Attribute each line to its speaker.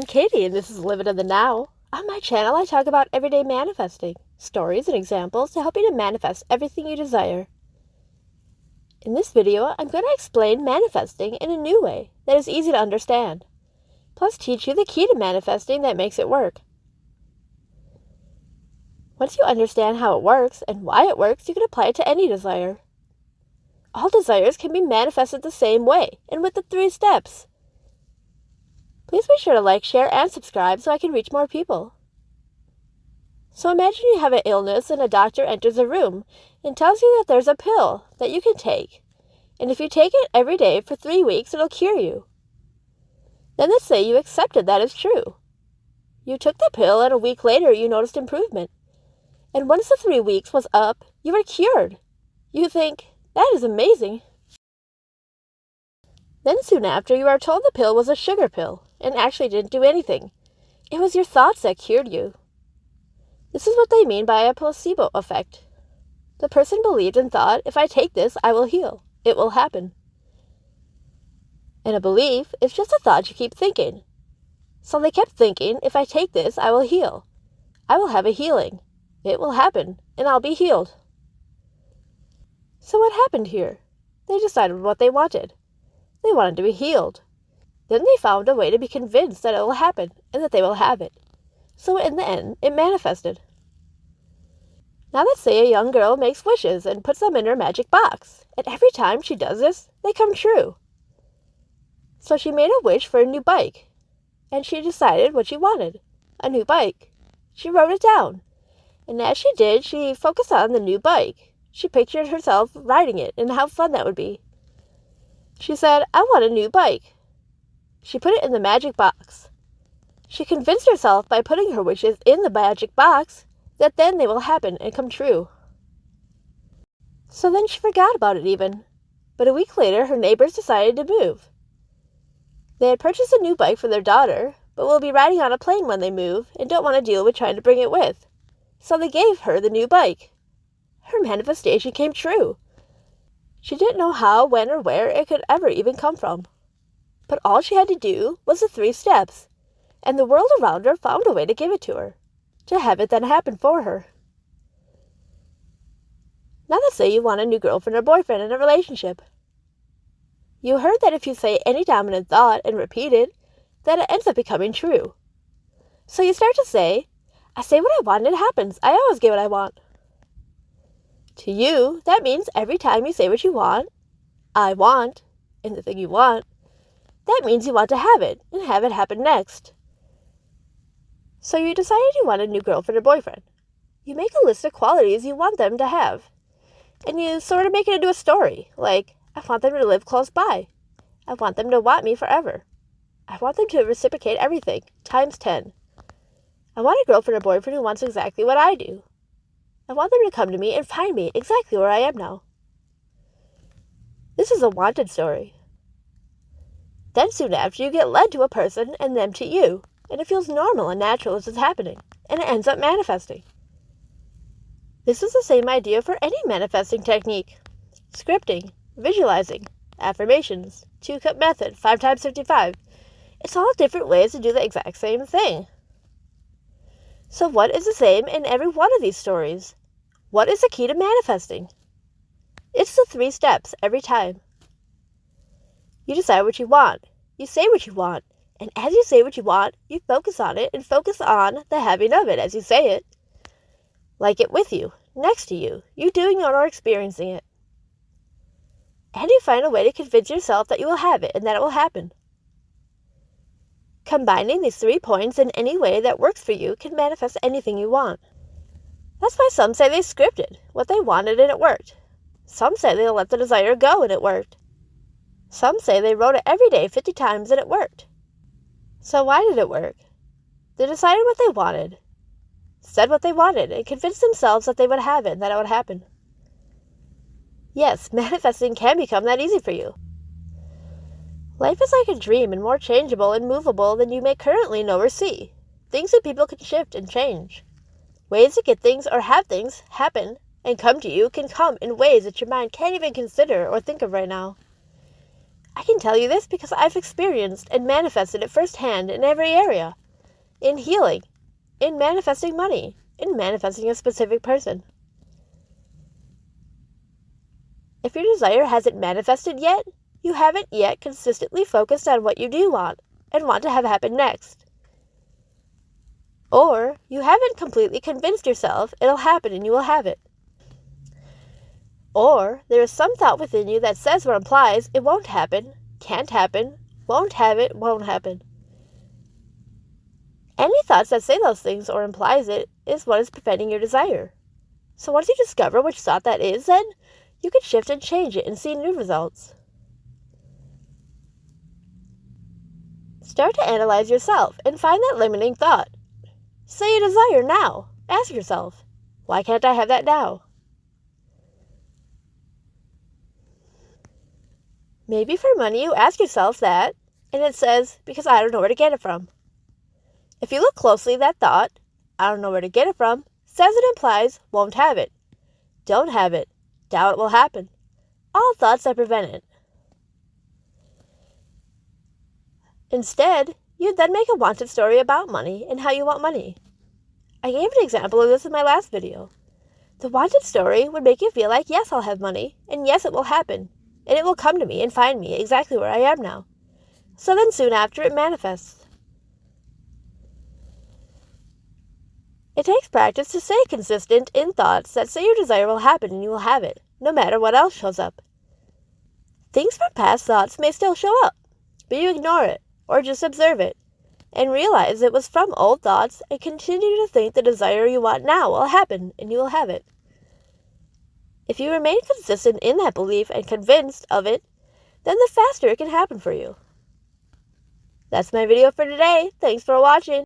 Speaker 1: Katie, and this is Living in the Now. On my channel, I talk about everyday manifesting, stories and examples to help you to manifest everything you desire. In this video, I'm going to explain manifesting in a new way that is easy to understand, plus teach you the key to manifesting that makes it work. Once you understand how it works and why it works, you can apply it to any desire. All desires can be manifested the same way and with the 3 steps. Please be sure to like, share, and subscribe so I can reach more people. So imagine you have an illness and a doctor enters a room and tells you that there's a pill that you can take. And if you take it every day for 3 weeks, it'll cure you. Then let's say you accepted that as true. You took the pill and a week later you noticed improvement. And once the 3 weeks was up, you were cured. You think, that is amazing. Then soon after, you are told the pill was a sugar pill and actually didn't do anything. It was your thoughts that cured you. This is what they mean by a placebo effect. The person believed and thought, if I take this, I will heal. It will happen. And a belief is just a thought you keep thinking. So they kept thinking, if I take this, I will heal. I will have a healing. It will happen, and I'll be healed. So what happened here? They decided what they wanted. They wanted to be healed. Then they found a way to be convinced that it will happen and that they will have it. So in the end, it manifested. Now let's say a young girl makes wishes and puts them in her magic box, and every time she does this, they come true. So she made a wish for a new bike, and she decided what she wanted, a new bike. She wrote it down, and as she did, she focused on the new bike. She pictured herself riding it and how fun that would be. She said, I want a new bike. She put it in the magic box. She convinced herself by putting her wishes in the magic box that then they will happen and come true. So then she forgot about it even. But a week later, her neighbors decided to move. They had purchased a new bike for their daughter, but will be riding on a plane when they move and don't want to deal with trying to bring it with. So they gave her the new bike. Her manifestation came true. She didn't know how, when, or where it could ever even come from. But all she had to do was the 3 steps, and the world around her found a way to give it to her, to have it then happen for her. Now let's say you want a new girlfriend or boyfriend in a relationship. You heard that if you say any dominant thought and repeat it, that it ends up becoming true. So you start to say, I say what I want and it happens. I always get what I want. To you, that means every time you say what you want, I want, and the thing you want, that means you want to have it and have it happen next. So you decided you want a new girlfriend or boyfriend. You make a list of qualities you want them to have, and you sort of make it into a story, like, I want them to live close by. I want them to want me forever. I want them to reciprocate everything, times 10. I want a girlfriend or boyfriend who wants exactly what I do. I want them to come to me and find me exactly where I am now. This is a wanted story. Then soon after, you get led to a person and them to you, and it feels normal and natural as it's happening, and it ends up manifesting. This is the same idea for any manifesting technique. Scripting, visualizing, affirmations, 2-cup method, 5 times 55. It's all different ways to do the exact same thing. So what is the same in every one of these stories? What is the key to manifesting? It's the 3 steps every time. You decide what you want. You say what you want. And as you say what you want, you focus on it and focus on the having of it as you say it. Like it with you, next to you, you doing it or experiencing it. And you find a way to convince yourself that you will have it and that it will happen. Combining these 3 points in any way that works for you can manifest anything you want. That's why some say they scripted what they wanted and it worked. Some say they let the desire go and it worked. Some say they wrote it every day 50 times and it worked. So why did it work? They decided what they wanted, said what they wanted, and convinced themselves that they would have it and that it would happen. Yes, manifesting can become that easy for you. Life is like a dream and more changeable and movable than you may currently know or see. Things and people can shift and change. Ways to get things or have things happen and come to you can come in ways that your mind can't even consider or think of right now. I can tell you this because I've experienced and manifested it firsthand in every area. In healing, in manifesting money, in manifesting a specific person. If your desire hasn't manifested yet, you haven't yet consistently focused on what you do want and want to have happen next. Or you haven't completely convinced yourself it'll happen and you will have it. Or there is some thought within you that says or implies it won't happen, can't happen, won't have it, won't happen. Any thoughts that say those things or implies it is what is preventing your desire. So once you discover which thought that is, then you can shift and change it and see new results. Start to analyze yourself and find that limiting thought. Say you desire now. Ask yourself, why can't I have that now? Maybe for money you ask yourself that, and it says, because I don't know where to get it from. If you look closely, that thought, I don't know where to get it from, says it implies won't have it, don't have it, doubt it will happen. All thoughts that prevent it. Instead, you then make a wanted story about money and how you want money. I gave an example of this in my last video. The wanted story would make you feel like, yes, I'll have money, and yes, it will happen, and it will come to me and find me exactly where I am now. So then soon after, it manifests. It takes practice to stay consistent in thoughts that say your desire will happen and you will have it, no matter what else shows up. Things from past thoughts may still show up, but you ignore it, or just observe it, and realize it was from old thoughts and continue to think the desire you want now will happen and you will have it. If you remain consistent in that belief and convinced of it, then the faster it can happen for you. That's my video for today. Thanks for watching.